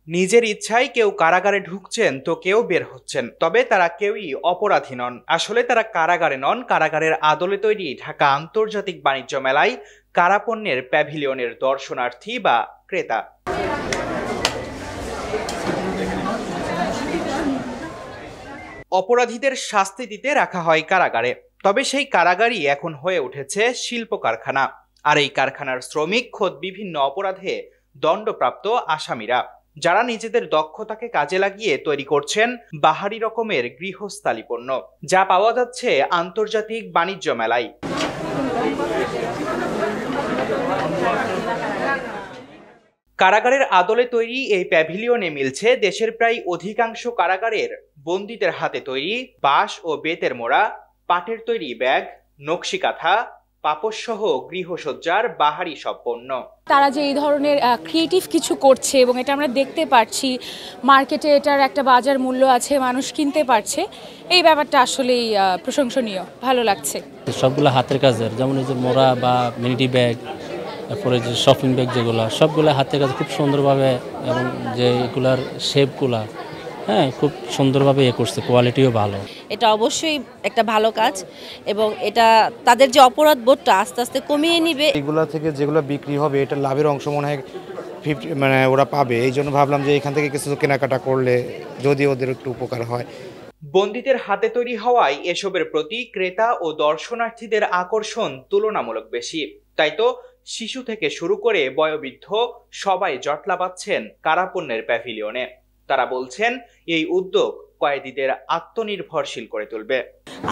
নিজের ইচ্ছায় কেউ কারাগারে ঢুকছেন তো কেউ বের হচ্ছেন, তবে তারা কেউই অপরাধী নন। আসলে তারা কারাগারে নন, কারাগারের আদলে তৈরি ঢাকা আন্তর্জাতিক বাণিজ্য মেলায় কারাপণ্যের প্যাভিলিয়নের দর্শনার্থী বা ক্রেতা। অপরাধীদের শাস্তি দিতে রাখা হয় কারাগারে, তবে সেই কারাগারই এখন হয়ে উঠেছে শিল্প কারখানা। আর এই কারখানার শ্রমিক খোদ বিভিন্ন অপরাধে দণ্ডপ্রাপ্ত আসামিরা, যারা নিজেদের দক্ষতাকে কাজে লাগিয়ে তৈরি করছেন বাহারি রকমের গৃহস্থালী পণ্য, যা পাওয়া যাচ্ছে আন্তর্জাতিক বাণিজ্য মেলায়। কারাগারের আদলে তৈরি এই প্যাভিলিয়নে মিলছে দেশের প্রায় অধিকাংশ কারাগারের বন্দীদের হাতে তৈরি বাঁশ ও বেতের মোড়া, পাটের তৈরি ব্যাগ, নকশি কাঁথা, পাপোশসহ গৃহসজ্জার বাহারি সব পণ্য। তারা যে এই ধরনের ক্রিয়েটিভ কিছু করছে এবং এটা আমরা দেখতে পাচ্ছি, মার্কেটে এটার একটা বাজার মূল্য আছে, মানুষ কিনতে পারছে, এই ব্যাপারটা আসলেই প্রশংসনীয়, ভালো লাগছে। সবগুলো হাতের কাজের, যেমন এই যে মোড়া বা মিনিটি ব্যাগ, তারপরে যে শপিং ব্যাগ, যেগুলো সবগুলো হাতের কাজ খুব সুন্দরভাবে, এবং যে এগুলার শেপগুলা খুব সুন্দরভাবে করছে, কোয়ালিটিও ভালো। এটা অবশ্যই একটা ভালো কাজ এবং এটা তাদের যে অপরাধ বোধটা আস্তে আস্তে কমিয়ে নিবে। এগুলা থেকে যেগুলো বিক্রি হবে এটা লাভের অংশ মনে হয় 50 ওরা পাবে। এই জন্য ভাবলাম যে এখান থেকে কিছু কেনাকাটা করলে যদি ওদের একটু উপকার হয়। বন্দীদের হাতে তৈরি হওয়ায় এসবের প্রতি ক্রেতা ও দর্শনার্থীদের আকর্ষণ তুলনামূলক বেশি। তাই তো শিশু থেকে শুরু করে বয়োবৃদ্ধ সবাই জটলা পাচ্ছেন কারাপণ্যের প্যাভিলিয়নে। তারা বলছেন এই উদ্যোগ কয়েদিদের আত্মনির্ভরশীল করে তুলবে।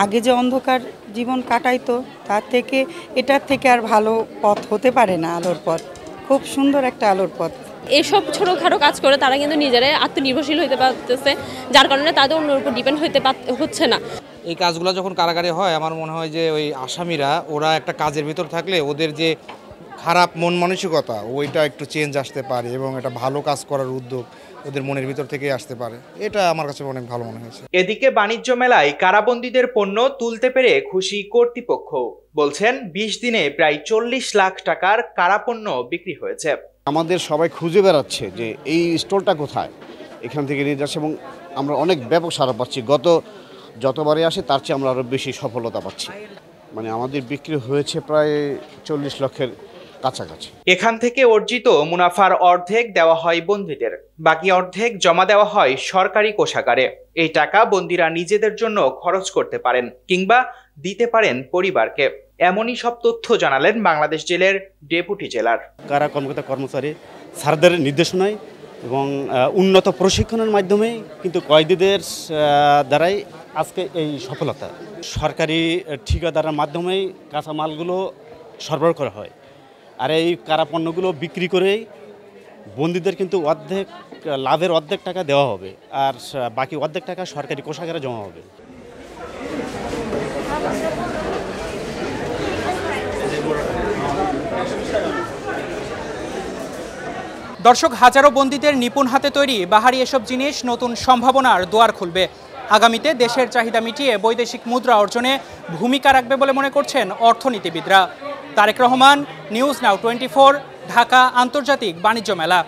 আগে যে অন্ধকার জীবন কাটাইতো তার থেকে এটার থেকে আর ভালো পথ হতে পারে না। আলোর পথ, খুব সুন্দর একটা আলোর পথ। এসব ছোটোখাটো কাজ করে তারা কিন্তু নিজেরাই আত্মনির্ভরশীল হতে পারতেছে, যার কারণে তাদের অন্যের উপর ডিপেন্ড হচ্ছে না। এই কাজগুলো যখন কারাগারে হয়, আমার মনে হয় যে ওই আসামিরা ওরা একটা কাজের ভিতর থাকলে ওদের যে খারাপ মন মানসিকতা ওইটা একটু চেঞ্জ আসতে পারে এবং একটা ভালো কাজ করার উদ্যোগ ওদের মনের ভিতর থেকে আসতে পারে। এটা আমার কাছে অনেক ভালো মনে হয়েছে। এদিকে বাণিজ্য মেলায় কারাবন্দীদের পণ্য তুলতে পেরে খুশি কর্তৃপক্ষ। বলছেন 20 দিনে প্রায় 40 লাখ টাকার কারাপণ্য বিক্রি হয়েছে। আমাদের সবাই খুঁজে বেড়াচ্ছে যে এই স্টলটা কোথায়, এখান থেকে নিয়ে যাচ্ছে এবং আমরা অনেক ব্যাপক সাড়া পাচ্ছি। যতবারে আসে তার চেয়ে আমরা আরও বেশি সফলতা পাচ্ছি। মানে আমাদের বিক্রি হয়েছে প্রায় 40 লক্ষের কাছাকাছি। এখান থেকে অর্জিত মুনাফার অর্ধেক দেওয়া হয় বন্দীদের, বাকি অর্ধেক জমা দেওয়া হয় সরকারি কোষাগারে। এই টাকা বন্দীরা নিজেদের জন্য খরচ করতে পারেন কিংবা দিতে পারেন পরিবারকে। এমনই সব তথ্য জানালেন বাংলাদেশ জেলের ডেপুটি জেলার। কারা কর্মকর্তা কর্মচারী স্যারদের নির্দেশনায় এবং উন্নত প্রশিক্ষণের মাধ্যমে কিন্তু কয়েদিদের দ্বারাই আজকে এই সফলতা। সরকারি ঠিকাদারের মাধ্যমেই কাঁচামালগুলো সরবরাহ করা হয়, আর এই কারাপণ্যগুলো বিক্রি করেই বন্দীদের কিন্তু লাভের অর্ধেক টাকা দেওয়া হবে, আর বাকি অর্ধেক টাকা সরকারি কোষাগারে জমা হবে। দর্শক, হাজারো বন্দীদের নিপুণ হাতে তৈরি বাহারি এসব জিনিস নতুন সম্ভাবনার দুয়ার খুলবে। আগামীতে দেশের চাহিদা মিটিয়ে বৈদেশিক মুদ্রা অর্জনে ভূমিকা রাখবে বলে মনে করছেন অর্থনীতিবিদরা। তারেক রহমান, নিউজ নাও 24, ঢাকা আন্তর্জাতিক বাণিজ্য মেলা।